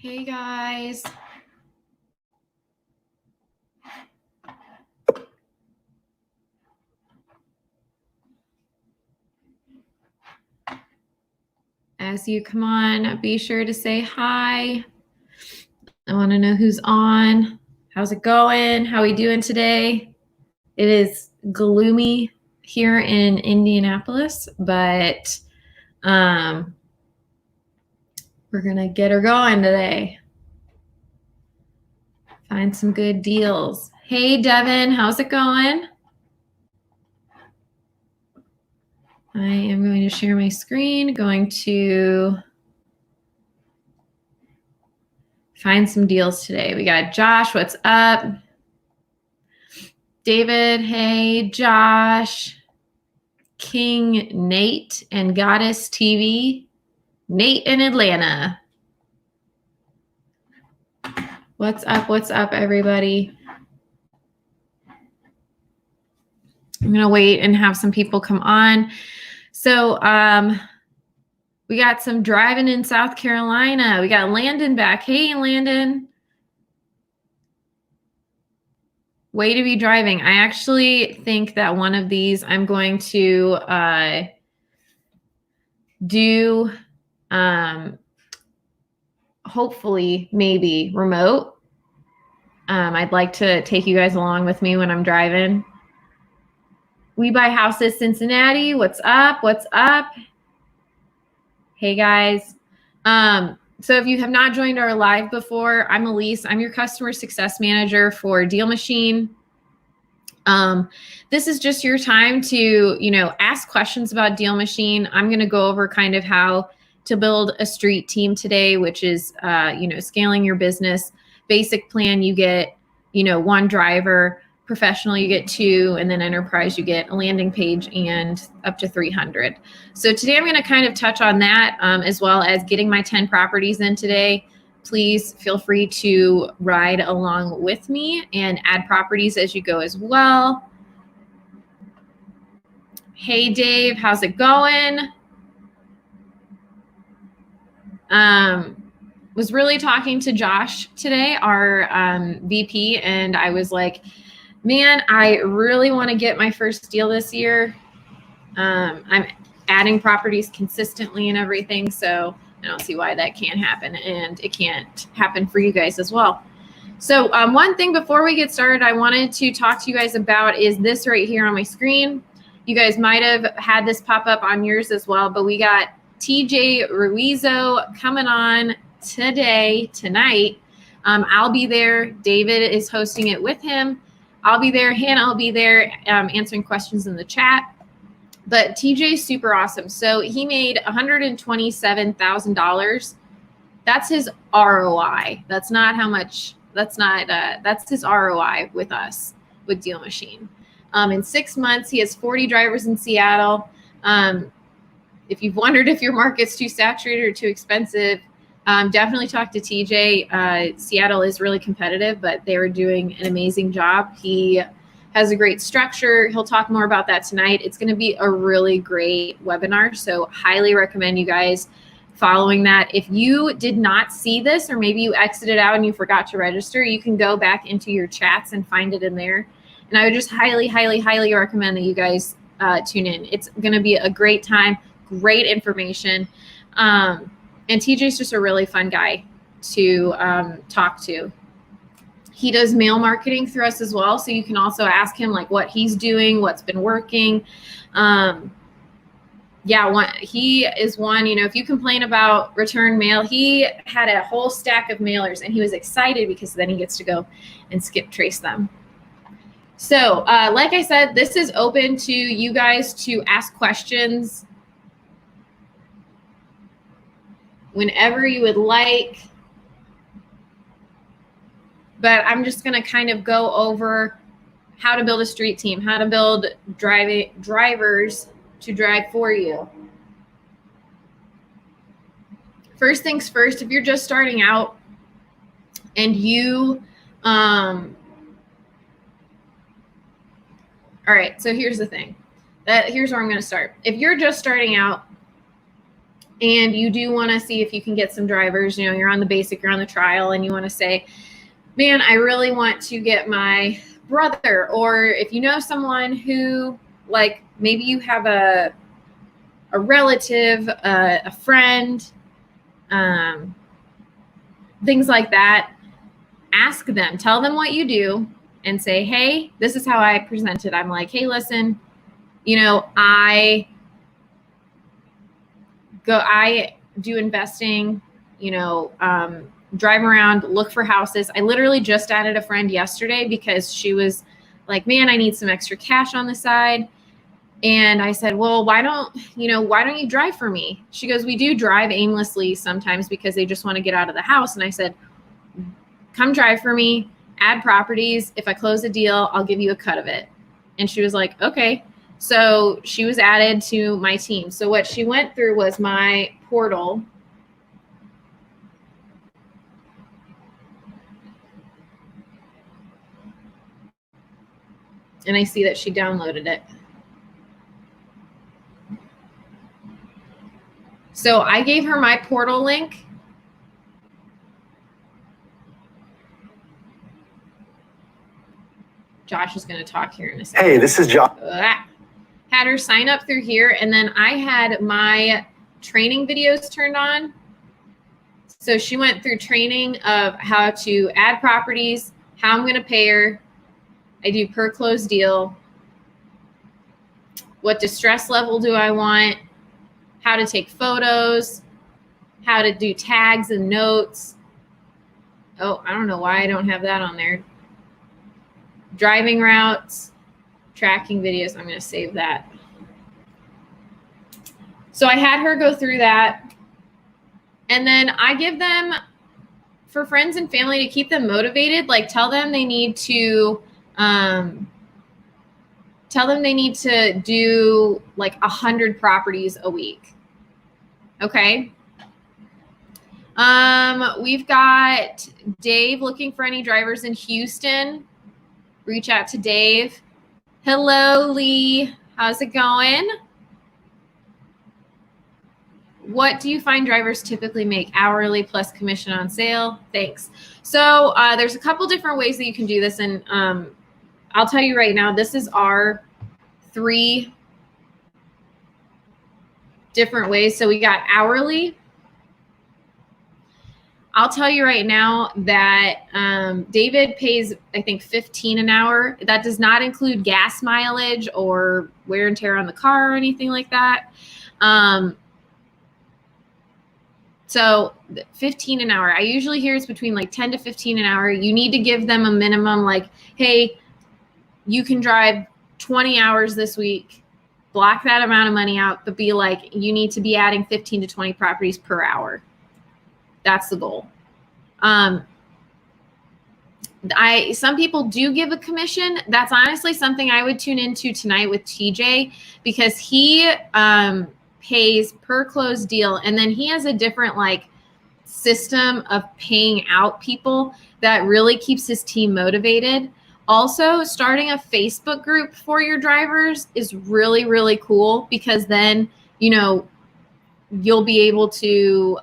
Hey guys. As you come on, be sure to say hi. I want to know who's on. How's it going? How are we doing today? It is gloomy here in Indianapolis, but we're going to get her going today. Find some good deals. Hey, Devin, how's it going? I am going to share my screen, going to find some deals today. We got Josh, what's up? David, hey, Josh, King Nate, and Goddess TV. Nate in Atlanta. What's up, everybody? I'm going to wait and have some people come on. So we got some driving in South Carolina. We got Landon back. Hey, Landon. Way to be driving. I actually think that one of these I'm going to do hopefully maybe remote. I'd like to take you guys along with me when I'm driving. We Buy Houses Cincinnati. What's up? What's up? Hey guys. So if you have not joined our live before, I'm Elise. I'm your customer success manager for DealMachine. This is just your time to, ask questions about DealMachine. I'm going to go over kind of how to build a street team today, which is, scaling your business. Basic plan, you get, one driver. Professional, you get 2, and then enterprise, you get a landing page and up to 300. So today I'm going to kind of touch on that as well as getting my 10 properties in today. Please feel free to ride along with me and add properties as you go as well. Hey, Dave, how's it going? Was really talking to Josh today, our VP, and I was like, man, I really want to get my first deal this year. I'm adding properties consistently and everything, so I don't see why that can't happen, and it can't happen for you guys as well. So one thing before we get started, I wanted to talk to you guys about is this right here on my screen. You guys might have had this pop up on yours as well, but we got TJ Ruizo coming on tonight. I'll be there. David is hosting it with him. I'll be there. Hannah will be there answering questions in the chat. But TJ's super awesome. So he made $127,000. That's his ROI. That's not how much. That's his ROI with us, with DealMachine. In 6 months, he has 40 drivers in Seattle. If you've wondered if your market's too saturated or too expensive, definitely talk to TJ. Seattle is really competitive, but they are doing an amazing job. He has a great structure. He'll talk more about that tonight. It's going to be a really great webinar, so highly recommend you guys following that. If you did not see this, or maybe you exited out and you forgot to register, you can go back into your chats and find it in there. And I would just highly, highly, highly recommend that you guys tune in. It's going to be a great time, great information. And TJ's just a really fun guy to talk to. He does mail marketing through us as well. So you can also ask him like what he's doing, what's been working. He is one, if you complain about return mail, he had a whole stack of mailers and he was excited because then he gets to go and skip trace them. So like I said, this is open to you guys to ask questions whenever you would like. But I'm just going to kind of go over how to build a street team, how to build drivers to drive for you. First things first, if you're just starting out and you, all right, so here's the thing. Here's where I'm going to start. If you're just starting out and you do want to see if you can get some drivers. You know, you're on the basic, you're on the trial, and you want to say, man, I really want to get my brother, or if you know someone who, like, maybe you have a relative, a friend, things like that, ask them, tell them what you do, and say, hey, this is how I present it. I'm like, hey, listen, you know, I do investing, you know, drive around, look for houses. I literally just added a friend yesterday because she was like, man, I need some extra cash on the side. And I said, well, why don't you drive for me? She goes, we do drive aimlessly sometimes because they just want to get out of the house. And I said, come drive for me, add properties. If I close a deal, I'll give you a cut of it. And she was like, okay. So she was added to my team. So what she went through was my portal. And I see that she downloaded it. So I gave her my portal link. Josh is going to talk here in a second. Hey, this is Josh. Had her sign up through here, and then I had my training videos turned on. So she went through training of how to add properties, how I'm going to pay her. I do per closed deal. What distress level do I want? How to take photos, how to do tags and notes. Oh, I don't know why I don't have that on there. Driving routes, tracking videos. I'm going to save that. So I had her go through that. And then I give them, for friends and family, to keep them motivated, like tell them they need to do like 100 properties a week. Okay. We've got Dave looking for any drivers in Houston. Reach out to Dave. Hello, Lee. How's it going? What do you find drivers typically make? Hourly plus commission on sale? Thanks. So there's a couple different ways that you can do this. And I'll tell you right now, this is our 3 different ways. So we got hourly. I'll tell you right now that David pays, I think, $15 an hour. That does not include gas mileage or wear and tear on the car or anything like that. So $15 an hour. I usually hear it's between like 10 to 15 an hour. You need to give them a minimum, like, hey, you can drive 20 hours this week. Block that amount of money out, but be like, you need to be adding 15 to 20 properties per hour. That's the goal. Some people do give a commission. That's honestly something I would tune into tonight with TJ, because he pays per closed deal, and then he has a different like system of paying out people that really keeps his team motivated. Also, starting a Facebook group for your drivers is really, really cool, because then, you know, you'll be able to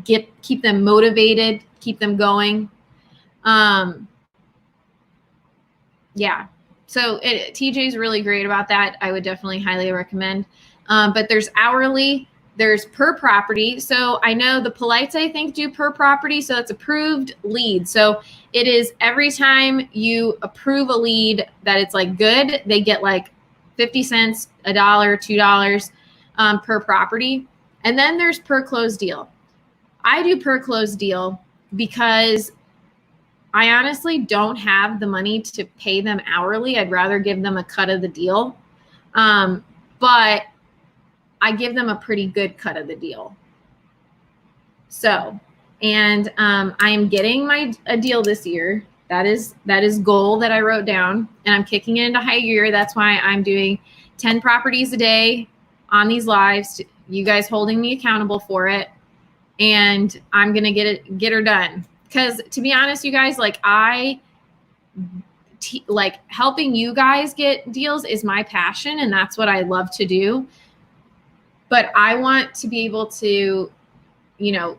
keep them motivated, keep them going. Yeah. So TJ's really great about that. I would definitely highly recommend. But there's hourly, there's per property. So I know the Polites, I think, do per property. So it's approved lead. So it is every time you approve a lead that it's like good, they get like 50 cents, $1, $2 per property. And then there's per closed deal. I do per closed deal because I honestly don't have the money to pay them hourly. I'd rather give them a cut of the deal. But I give them a pretty good cut of the deal. So, and I am getting a deal this year. That is goal that I wrote down, and I'm kicking it into high gear. That's why I'm doing 10 properties a day on these lives. You guys holding me accountable for it, and I'm gonna get her done. Because to be honest, you guys, like like helping you guys get deals is my passion, and that's what I love to do. but I want to be able to, you know,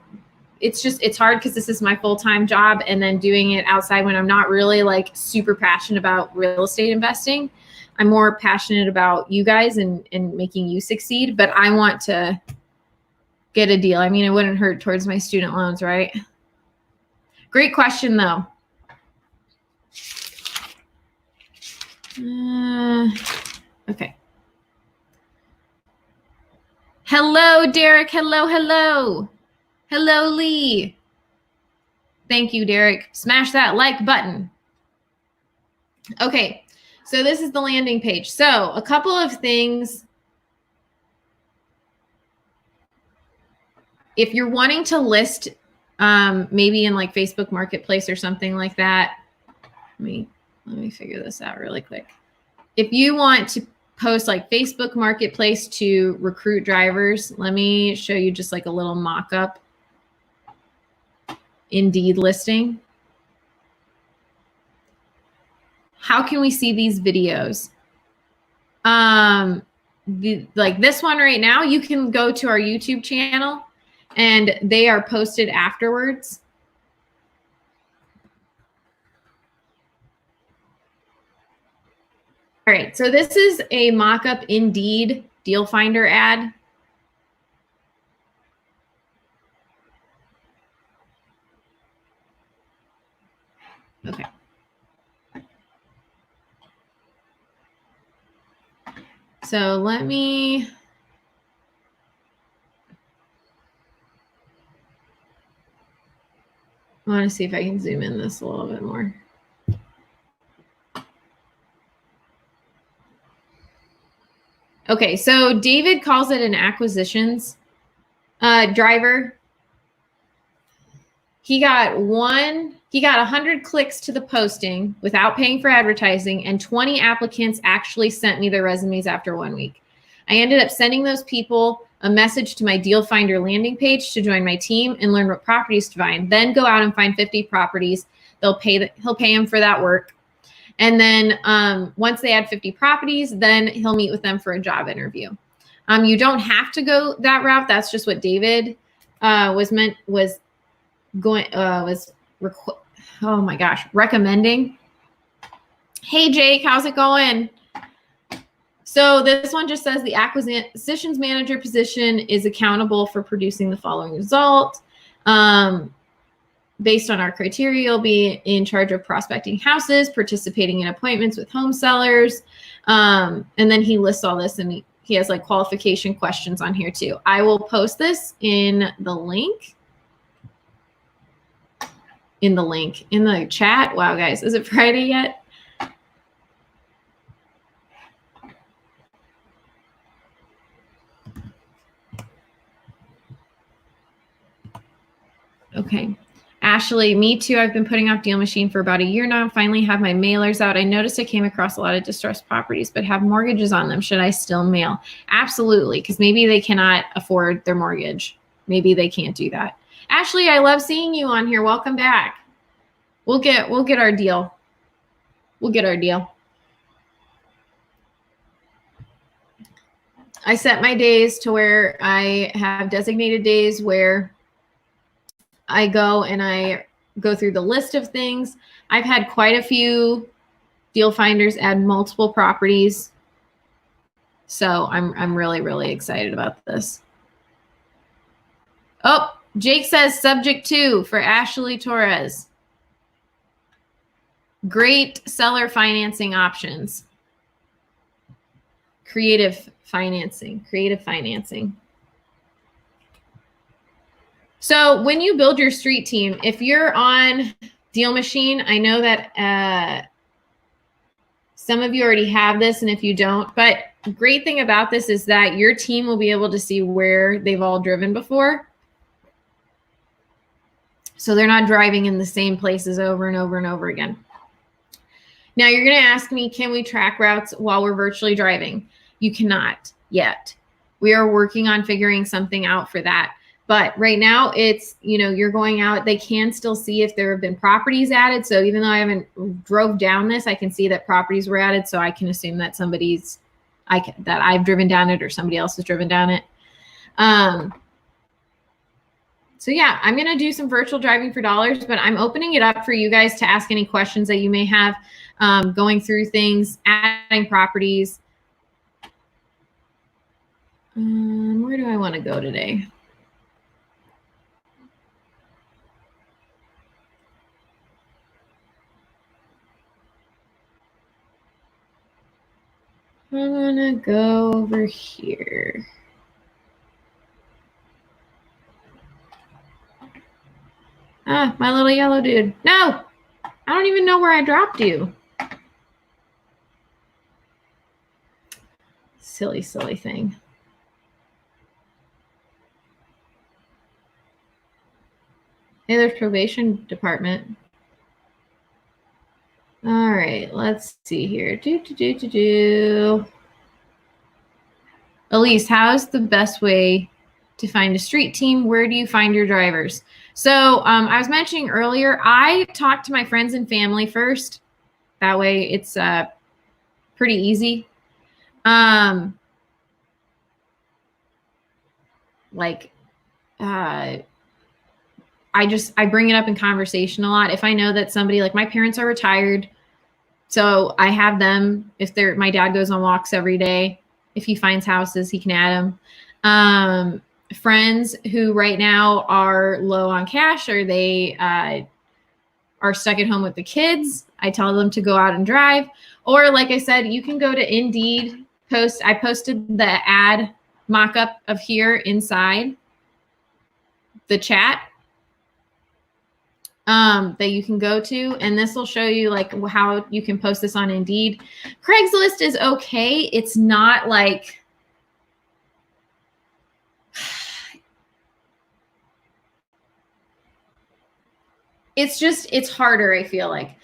it's hard because this is my full-time job, and then doing it outside when I'm not really like super passionate about real estate investing. I'm more passionate about you guys and making you succeed, but I want to get a deal. I mean, it wouldn't hurt towards my student loans, right? Great question though. Okay. Hello, Derek. Hello, hello. Hello, Lee. Thank you, Derek. Smash that like button. Okay, so this is the landing page. So a couple of things. If you're wanting to list maybe in like Facebook Marketplace or something like that, let me figure this out really quick. If you want to post like Facebook Marketplace to recruit drivers, let me show you just like a little mock-up Indeed listing. How can we see these videos? Like this one right now, you can go to our YouTube channel and they are posted afterwards. All right, so this is a mock-up Indeed Deal Finder ad. Okay. So let me, I want to see if I can zoom in this a little bit more. Okay, so David calls it an acquisitions driver. He got 100 clicks to the posting without paying for advertising, and 20 applicants actually sent me their resumes after 1 week. I ended up sending those people a message to my Deal Finder landing page to join my team and learn what properties to find. Then go out and find 50 properties. He'll pay them for that work. And then once they add 50 properties, then he'll meet with them for a job interview. You don't have to go that route. That's just what David recommending. Hey, Jake, how's it going? So this one just says the acquisitions manager position is accountable for producing the following result. Based on our criteria, you'll be in charge of prospecting houses, participating in appointments with home sellers. And then he lists all this, and he has like qualification questions on here too. I will post this in the link. In the chat. Wow, guys, is it Friday yet? Okay. Ashley, me too. I've been putting off DealMachine for about a year now. Finally have my mailers out. I noticed I came across a lot of distressed properties, but have mortgages on them. Should I still mail? Absolutely, because maybe they cannot afford their mortgage. Maybe they can't do that. Ashley, I love seeing you on here. Welcome back. We'll get our deal. We'll get our deal. I set my days to where I have designated days where I go and I go through the list of things. I've had quite a few deal finders add multiple properties. So I'm really, really excited about this. Oh, Jake says subject to for Ashley Torres. Great seller financing options. Creative financing. So when you build your street team, if you're on DealMachine, I know that some of you already have this, and if you don't, but the great thing about this is that your team will be able to see where they've all driven before. So they're not driving in the same places over and over and over again. Now you're going to ask me, can we track routes while we're virtually driving? You cannot yet. We are working on figuring something out for that. But right now it's, you're going out, they can still see if there have been properties added. So even though I haven't drove down this, I can see that properties were added. So I can assume that that I've driven down it or somebody else has driven down it. So yeah, I'm going to do some virtual driving for dollars, but I'm opening it up for you guys to ask any questions that you may have, going through things, adding properties. Where do I want to go today? I'm going to go over here. Ah, my little yellow dude. No, I don't even know where I dropped you. Silly, silly thing. Hey, there's probation department. All right, let's see here. Elise, how's the best way to find a street team? Where do you find your drivers? So I was mentioning earlier, I talk to my friends and family first. That way it's pretty easy. I bring it up in conversation a lot. If I know that somebody, like my parents are retired, so I have them, my dad goes on walks every day. If he finds houses, he can add them. Friends who right now are low on cash, or they are stuck at home with the kids, I tell them to go out and drive. Or like I said, you can go to Indeed, I posted the ad mock-up of here inside the chat that you can go to, and this will show you like how you can post this on Indeed. Craigslist is okay. It's not like it's harder. I feel like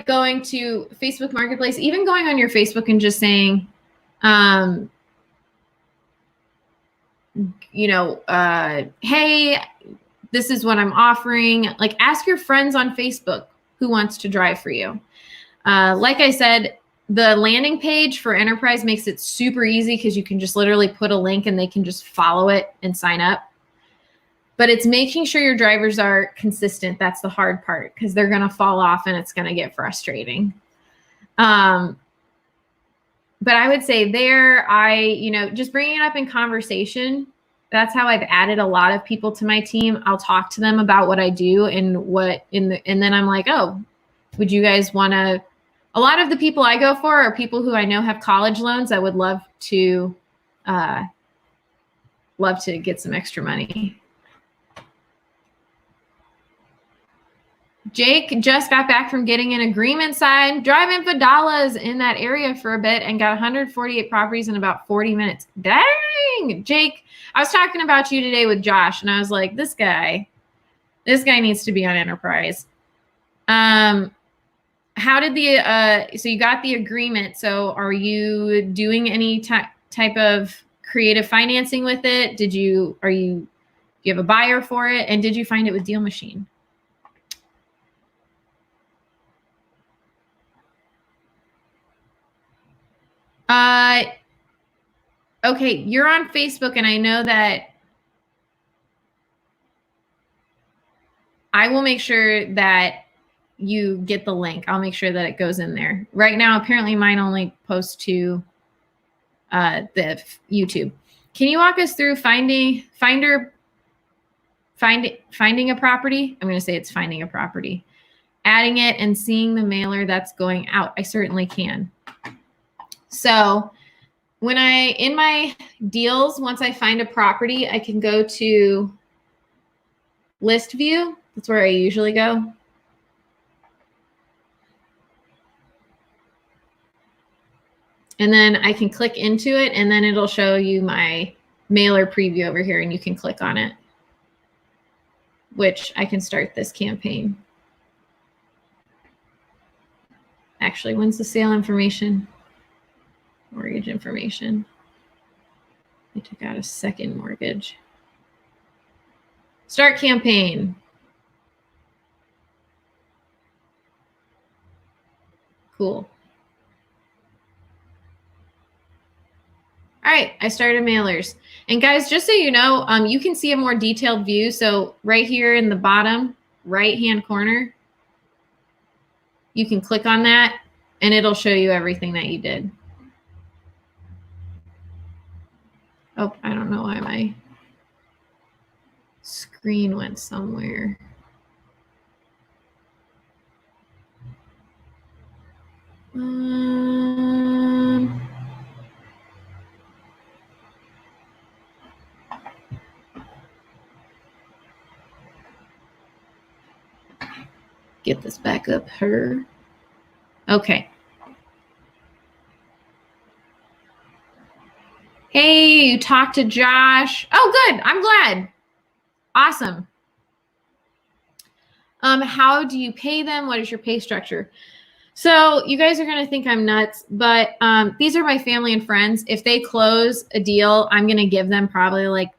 going to Facebook Marketplace, even going on your Facebook and just saying, hey, this is what I'm offering. Like, ask your friends on Facebook who wants to drive for you. Like I said, the landing page for Enterprise makes it super easy because you can just literally put a link and they can just follow it and sign up. But it's making sure your drivers are consistent. That's the hard part, because they're going to fall off and it's going to get frustrating. But I would say just bringing it up in conversation. That's how I've added a lot of people to my team. I'll talk to them about what I do and and then I'm like, oh, would you guys want to? A lot of the people I go for are people who I know have college loans that would love to get some extra money. Jake just got back from getting an agreement signed, driving for dollars in that area for a bit, and got 148 properties in about 40 minutes. Dang, Jake. I was talking about you today with Josh, and I was like, this guy needs to be on Enterprise. How did so you got the agreement. So are you doing any type of creative financing with it? Do you have a buyer for it? And did you find it with DealMachine? Okay, you're on Facebook, and I know that I will make sure that you get the link. I'll make sure that it goes in there. Right now, apparently mine only posts to the YouTube. Can you walk us through finding a property? I'm going to say it's finding a property. Adding it and seeing the mailer that's going out. I certainly can. So when in my deals, once I find a property, I can go to list view. That's where I usually go. And then I can click into it, and then it'll show you my mailer preview over here, and you can click on it, which I can start this campaign. Actually, when's the sale information? Mortgage information. I took out a second mortgage. Start campaign. Cool. All right, I started mailers. And guys, just so you know, you can see a more detailed view. So right here in the bottom right-hand corner, you can click on that and it'll show you everything that you did. Oh, I don't know why my screen went somewhere. Get this back up here. Okay. Hey, you talked to Josh. Oh, good. I'm glad. Awesome. How do you pay them? What is your pay structure? So you guys are going to think I'm nuts, but these are my family and friends. If they close a deal, I'm going to give them probably like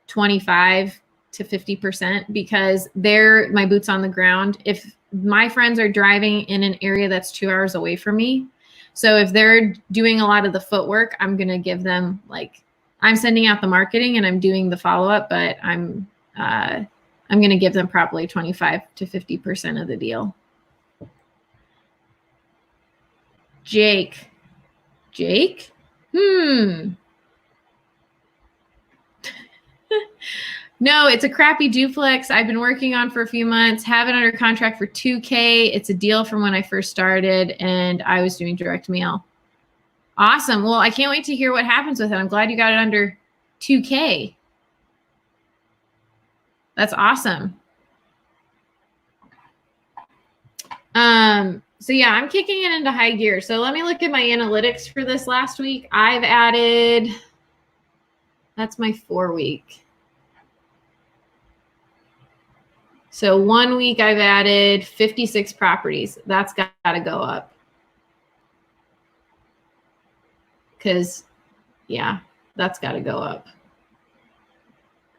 25 to 50% because they're my boots on the ground. If my friends are driving in an area that's 2 hours away from me, so if they're doing a lot of the footwork, I'm going to give them like, I'm sending out the marketing and I'm doing the follow-up, but I'm going to give them probably 25 to 50% of the deal. Jake. No, it's a crappy duplex I've been working on for a few months, have it under contract for $2K. It's a deal from when I first started and I was doing direct mail. Awesome. Well, I can't wait to hear what happens with it. I'm glad you got it under $2K. That's awesome. So yeah, I'm kicking it into high gear. So let me look at my analytics for this last week. I've added, that's my 4-week. So 1 week I've added 56 properties. That's got to go up. Because yeah, that's got to go up.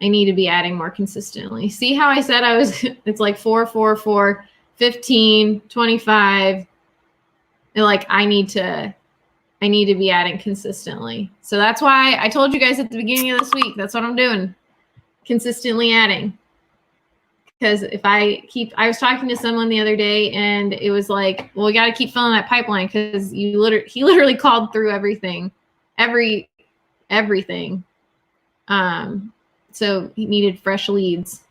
I need to be adding more consistently. See how I said I was, it's like 4, 4, 4, 15, 25. And like I need to be adding consistently. So that's why I told you guys at the beginning of this week, that's what I'm doing. Consistently adding. Because if I was talking to someone the other day and it was like, well, we got to keep filling that pipeline because he literally called through everything. So he needed fresh leads.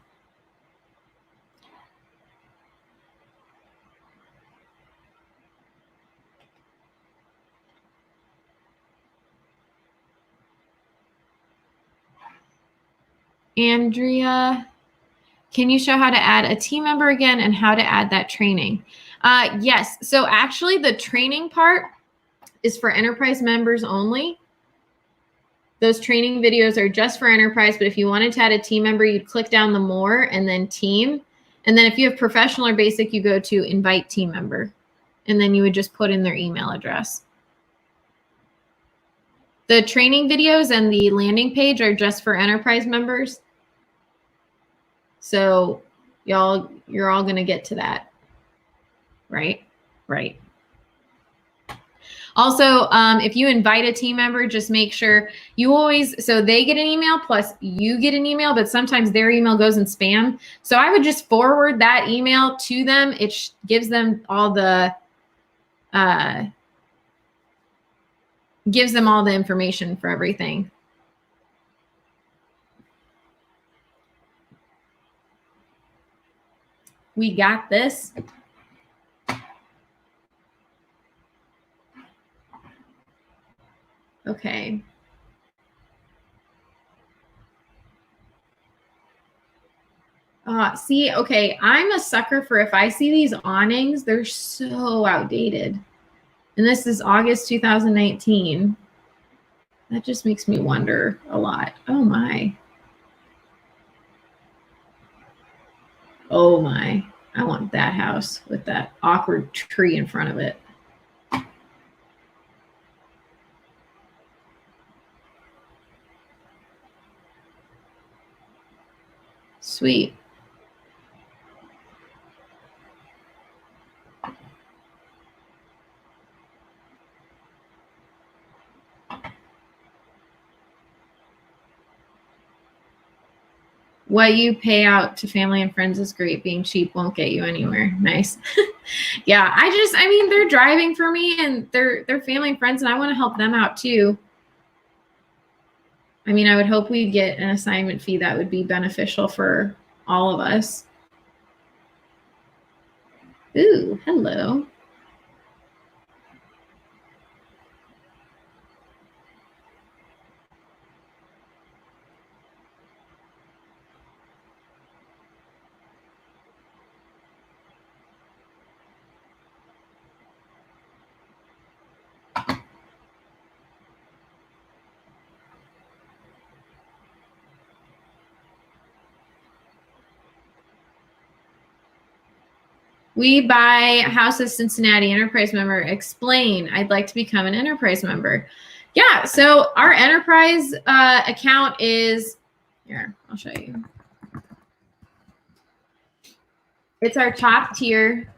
Andrea, can you show how to add a team member again and how to add that training? Yes. So actually the training part is for enterprise members only. Those training videos are just for enterprise, but if you wanted to add a team member, you'd click down the more and then team. And then if you have professional or basic, you go to invite team member. And then you would just put in their email address. The training videos and the landing page are just for enterprise members. So you're all going to get to that. Right? Right. Also, if you invite a team member, just make sure you always, so they get an email plus you get an email, but sometimes their email goes in spam. So I would just forward that email to them. It gives them all the, information for everything. We got this. Okay. See, okay, I'm a sucker for if I see these awnings, they're so outdated. And this is August 2019. That just makes me wonder a lot. Oh my. Oh my. I want that house with that awkward tree in front of it. Sweet. What you pay out to family and friends is great. Being cheap won't get you anywhere. Nice. Yeah, I mean, they're driving for me and they're family and friends, and I want to help them out too. I mean, I would hope we get an assignment fee that would be beneficial for all of us. Ooh, hello. We buy houses, Cincinnati Enterprise member. Explain. I'd like to become an Enterprise member. Yeah, so our Enterprise account is, here, I'll show you. It's our top tier.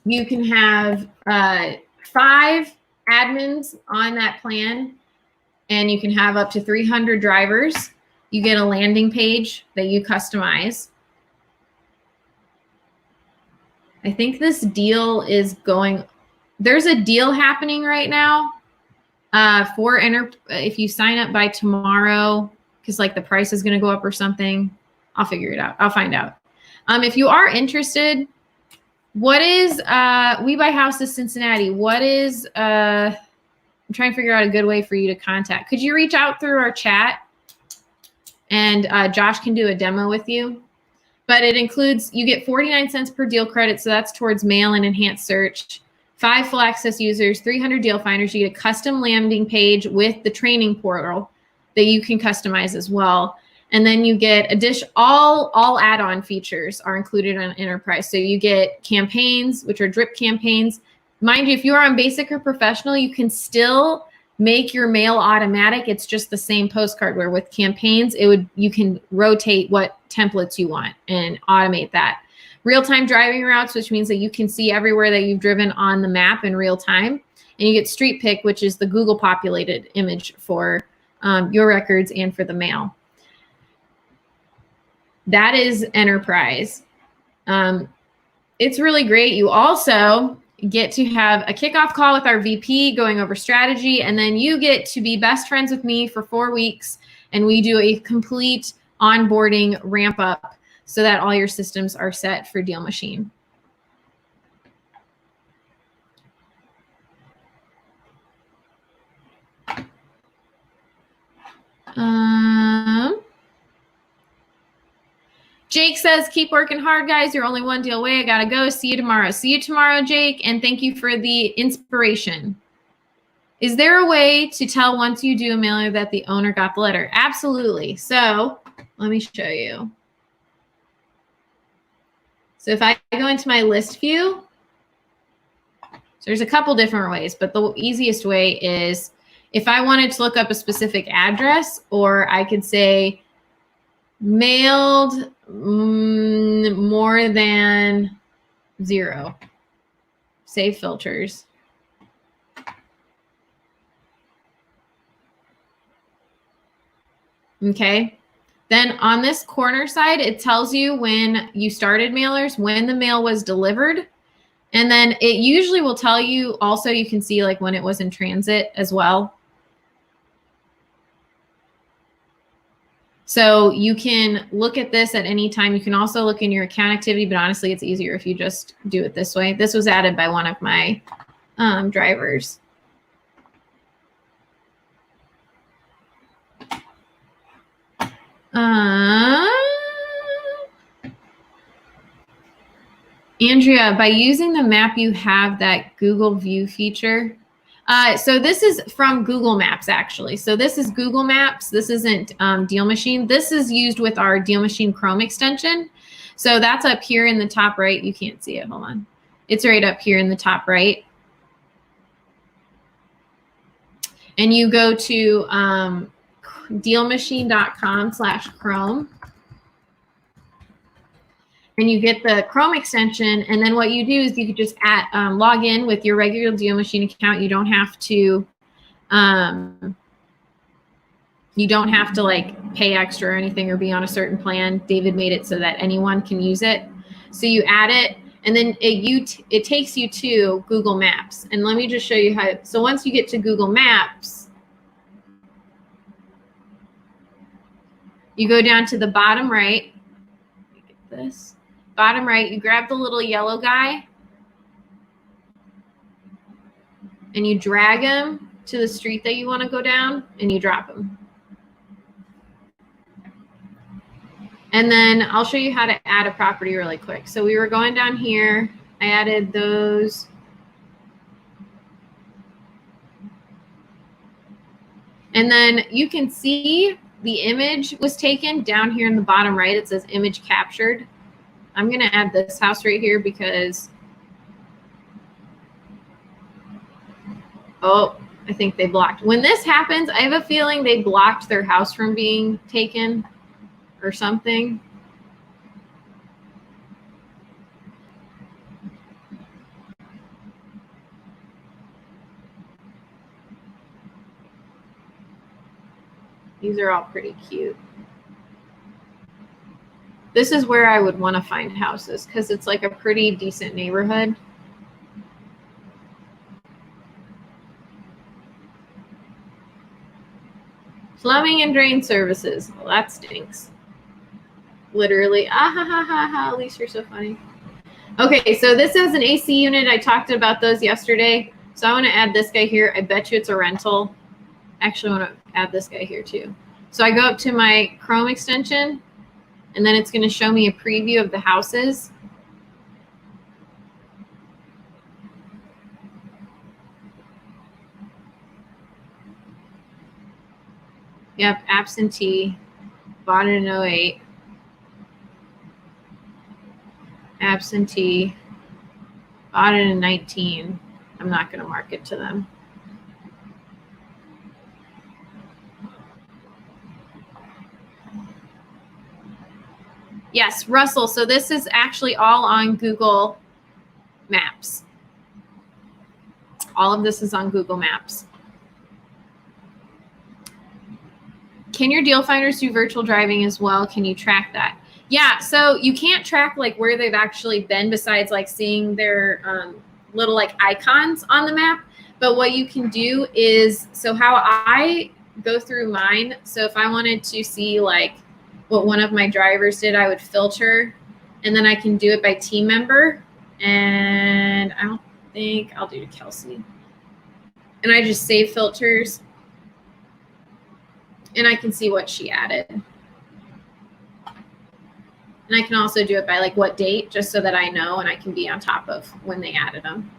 You can have 5 admins on that plan, and you can have up to 300 drivers. You get a landing page that you customize. I think this deal is going, there's a deal happening right now for if you sign up by tomorrow, because like the price is going to go up or something. I'll figure it out. I'll find out. If you are interested, what is We Buy Houses Cincinnati? What is I'm trying to figure out a good way for you to contact. Could you reach out through our chat, and Josh can do a demo with you? But it includes, you get 49 cents per deal credit, so that's towards mail and enhanced search. 5 full access users, 300 deal finders. You get a custom landing page with the training portal that you can customize as well. And then you get all add-on features are included on Enterprise. So you get campaigns, which are drip campaigns. Mind you, if you are on basic or professional, you can still make your mail automatic. It's just the same postcard, where with campaigns, you can rotate what templates you want and automate that. Real-time driving routes, which means that you can see everywhere that you've driven on the map in real time. And you get Street Pick, which is the Google populated image for your records and for the mail. That is Enterprise. It's really great. You also get to have a kickoff call with our VP going over strategy, and then you get to be best friends with me for 4 weeks, and we do a complete onboarding ramp up so that all your systems are set for DealMachine. Jake says, keep working hard, guys. You're only one deal away. I gotta go. See you tomorrow. See you tomorrow, Jake. And thank you for the inspiration. Is there a way to tell once you do a mailer that the owner got the letter? Absolutely. So let me show you. So if I go into my list view, so there's a couple different ways, but the easiest way is if I wanted to look up a specific address, or I could say mailed more than 0. Save filters. Okay. Then on this corner side, it tells you when you started mailers, when the mail was delivered. And then it usually will tell you also, you can see like when it was in transit as well. So you can look at this at any time. You can also look in your account activity, but honestly, it's easier if you just do it this way. This was added by one of my drivers. Andrea, by using the map, you have that Google View feature. So this is from Google Maps, actually. So this is Google Maps. This isn't DealMachine. This is used with our DealMachine Chrome extension. So that's up here in the top right. You can't see it. Hold on. It's right up here in the top right. And you go to DealMachine.com/Chrome. And you get the Chrome extension, and then what you do is you could just log in with your regular DealMachine account. You don't have to You don't have to like pay extra or anything or be on a certain plan. David made it so that anyone can use it. So you add it, and then it takes you to Google Maps. And let me just show you how. So once you get to Google Maps, you go down to the bottom right. Get this bottom right. You grab the little yellow guy, and you drag him to the street that you want to go down, and you drop him. And then I'll show you how to add a property really quick. So we were going down here. I added those. And then you can see the image was taken down here in the bottom right. It says image captured. I'm going to add this house right here because, oh, I think they blocked. When this happens, I have a feeling they blocked their house from being taken or something. These are all pretty cute. This is where I would want to find houses because it's like a pretty decent neighborhood. Plumbing and drain services. Well, that stinks. Literally. Ah ha ha ha ha. At least you're so funny. Okay, so this is an AC unit. I talked about those yesterday. So I want to add this guy here. I bet you it's a rental. Actually, I want to add this guy here too. So I go up to my Chrome extension, and then it's going to show me a preview of the houses. Yep, absentee, bought it in 08. Absentee, bought it in 19. I'm not going to market to them. Yes, Russell. So this is actually all on Google Maps. All of this is on Google Maps. Can your deal finders do virtual driving as well? Can you track that? Yeah, so you can't track like where they've actually been besides like seeing their little like icons on the map. But what you can do is, so how I go through mine. So if I wanted to see like what one of my drivers did, I would filter, and then I can do it by team member. And I don't think I'll do Kelsey. And I just save filters, and I can see what she added. And I can also do it by like what date, just so that I know and I can be on top of when they added them.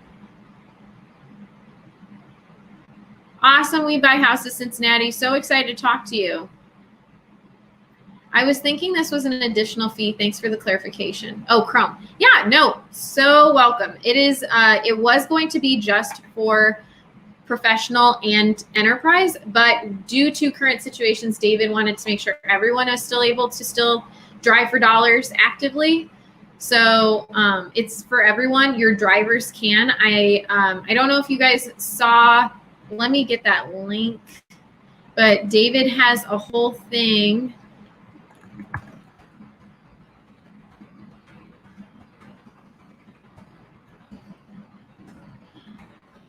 Awesome. We buy houses, Cincinnati. So excited to talk to you. I was thinking this was an additional fee. Thanks for the clarification. Oh, Chrome. Yeah, no, so welcome. It is. It was going to be just for professional and enterprise, but due to current situations, David wanted to make sure everyone is still able to still drive for dollars actively. So it's for everyone. Your drivers can. I don't know if you guys saw. Let me get that link. But David has a whole thing.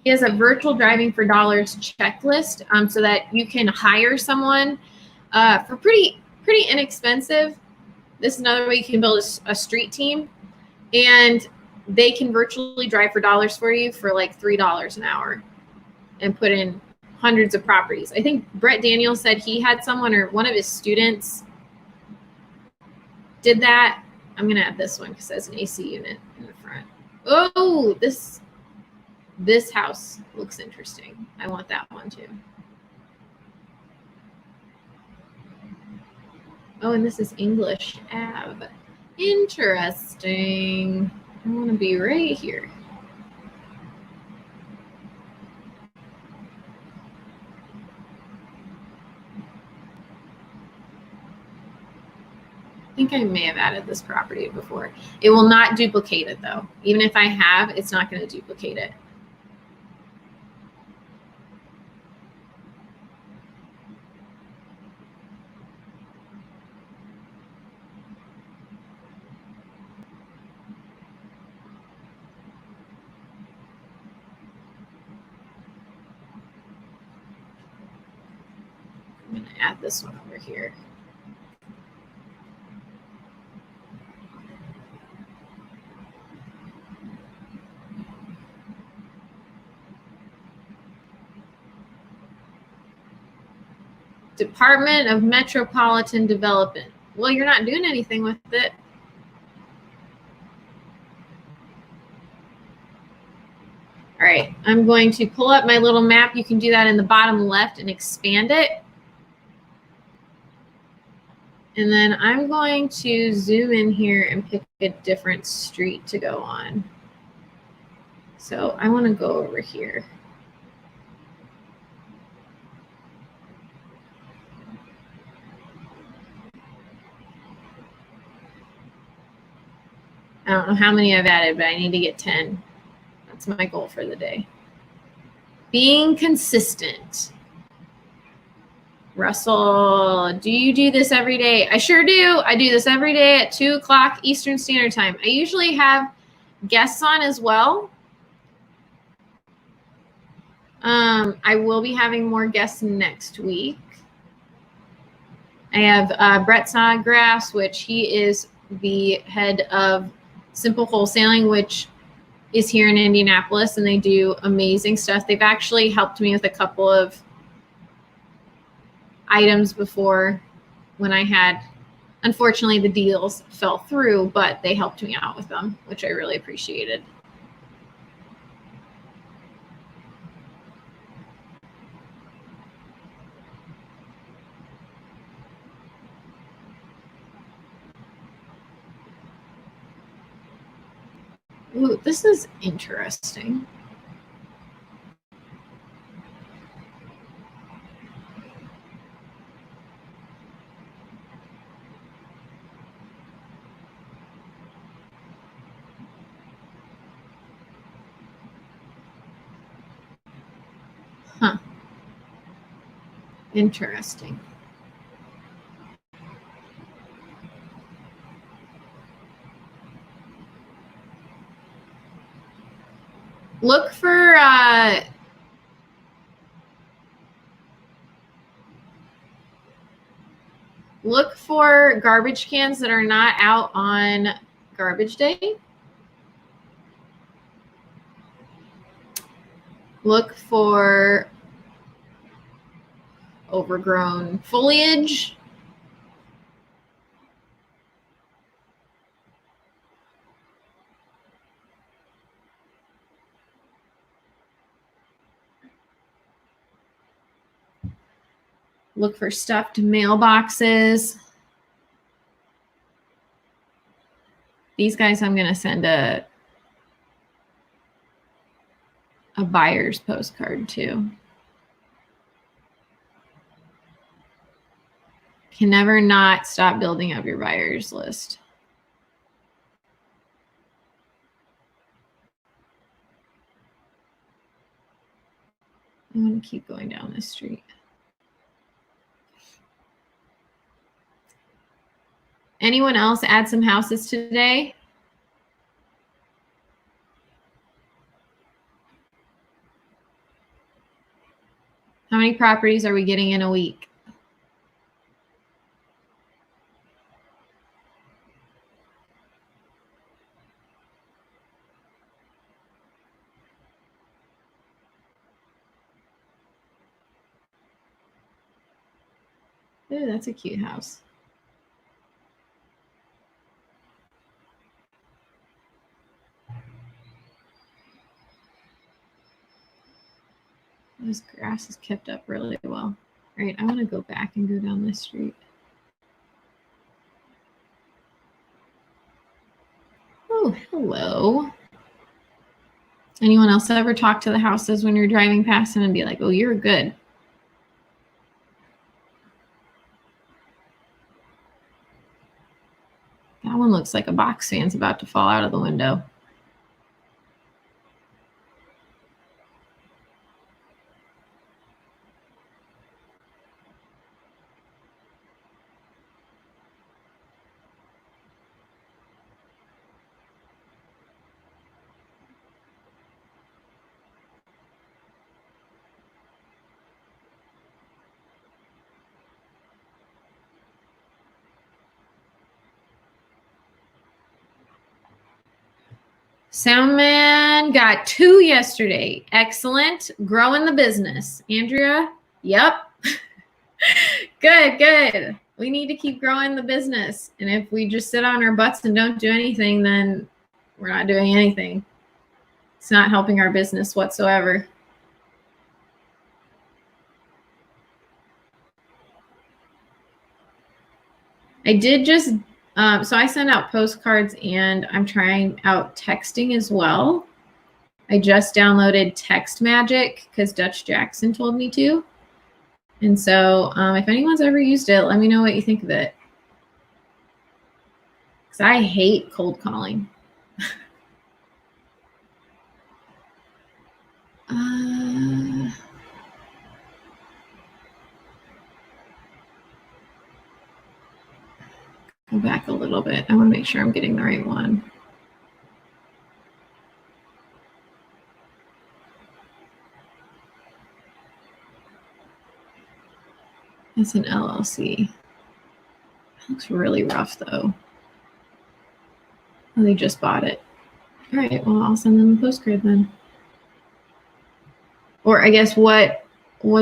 He has a virtual driving for dollars checklist, so that you can hire someone for pretty inexpensive. This is another way you can build a street team, and they can virtually drive for dollars for you for like $3 an hour and put in hundreds of properties. I think Brett Daniels said he had someone, or one of his students did that. I'm going to add this one because it has an AC unit in the front. Oh, this house looks interesting. I want that one too. Oh, and this is English Ave. Interesting. I want to be right here. I think I may have added this property before. It will not duplicate it though. Even if I have, it's not going to duplicate it. add this one over here. Department of Metropolitan Development. Well, you're not doing anything with it. All right, I'm going to pull up my little map. You can do that in the bottom left and expand it. And then I'm going to zoom in here and pick a different street to go on. So I want to go over here. I don't know how many I've added, but I need to get 10. That's my goal for the day. Being consistent. Russell, do you do this every day? I sure do. I do this every day at 2 o'clock Eastern Standard Time. I usually have guests on as well. I will be having more guests next week. I have Brett Snodgrass, which he is the head of Simple Wholesaling, which is here in Indianapolis, and they do amazing stuff. They've actually helped me with a couple of items before when I had, unfortunately, the deals fell through, but they helped me out with them, which I really appreciated. Ooh, this is interesting. Huh. Interesting. Look for garbage cans that are not out on garbage day. Look for overgrown foliage. Look for stuffed mailboxes. These guys I'm going to send a buyer's postcard to. Can never not stop building up your buyer's list. I'm going to keep going down this street. Anyone else add some houses today? How many properties are we getting in a week? Ooh, that's a cute house. This grass is kept up really well. All right, I want to go back and go down this street. Oh, hello. Anyone else ever talk to the houses when you're driving past them and be like, oh, you're good? That one looks like a box fan's about to fall out of the window. Soundman got 2 yesterday. Excellent. Growing the business. Andrea? Yep. Good. We need to keep growing the business. And if we just sit on our butts and don't do anything, then we're not doing anything. It's not helping our business whatsoever. I did just, so I send out postcards and I'm trying out texting as well. I just downloaded Text Magic because Dutch Jackson told me to. And so if anyone's ever used it, let me know what you think of it. Because I hate cold calling. Go back a little bit. I want to make sure I'm getting the right one. It's an LLC. It looks really rough though. Oh, they just bought it. All right, well, I'll send them a postcard then. Or I guess what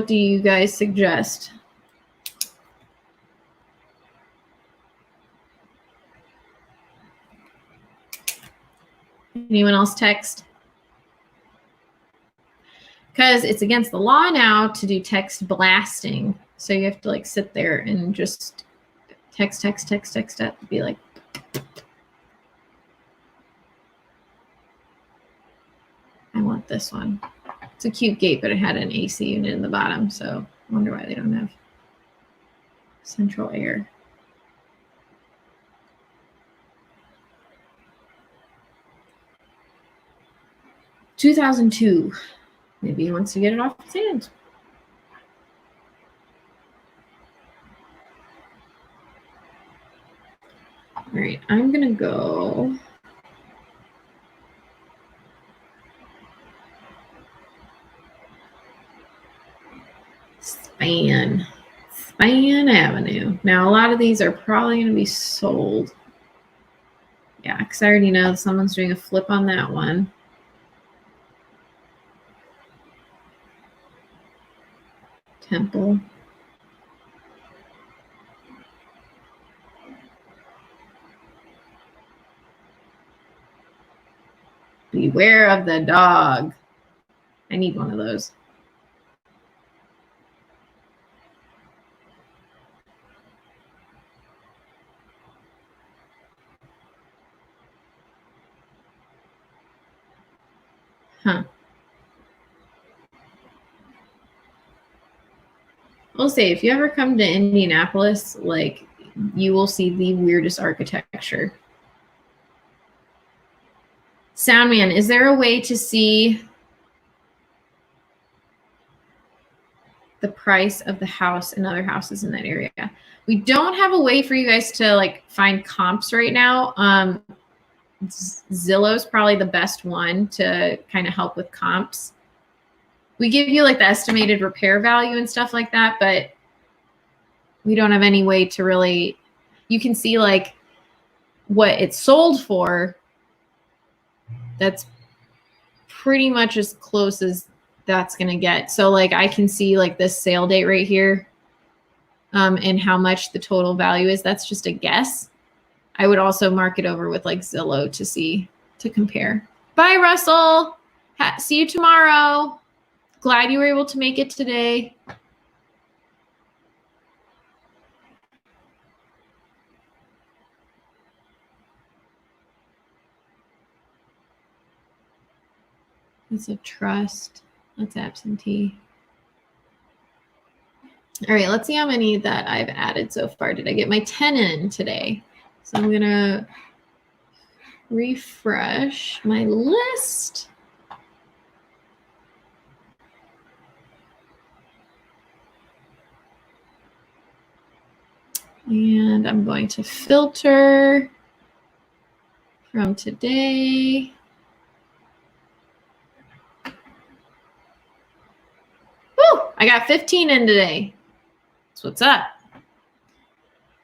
do you guys suggest? Anyone else text? Because it's against the law now to do text blasting. So you have to like sit there and just text, be like. I want this one. It's a cute gate, but it had an AC unit in the bottom. So I wonder why they don't have central air. $2,002. Maybe he wants to get it off his hands. All right, I'm going to go. Span Avenue. Now, a lot of these are probably going to be sold. Yeah, because I already know someone's doing a flip on that one. Temple. Beware of the dog. I need one of those. Huh. I'll say, if you ever come to Indianapolis, like, you will see the weirdest architecture. Soundman, is there a way to see the price of the house and other houses in that area? We don't have a way for you guys to like find comps right now. Zillow's probably the best one to kind of help with comps. We give you like the estimated repair value and stuff like that, but we don't have any way to really, you can see like what it's sold for. That's pretty much as close as that's going to get. So like I can see like this sale date right here and how much the total value is. That's just a guess. I would also mark it over with like Zillow to compare. Bye, Russell. See you tomorrow. Glad you were able to make it today. It's a trust. That's absentee. All right, let's see how many that I've added so far. Did I get my 10 in today? So I'm going to refresh my list. And I'm going to filter from today. Woo! I got 15 in today. That's what's up.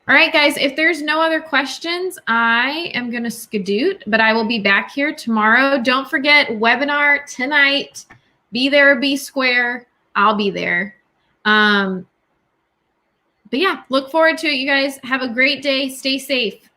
All right, guys, if there's no other questions, I am going to skedoot, but I will be back here tomorrow. Don't forget, webinar tonight. Be there or be square. I'll be there. But yeah, look forward to it, you guys. Have a great day. Stay safe.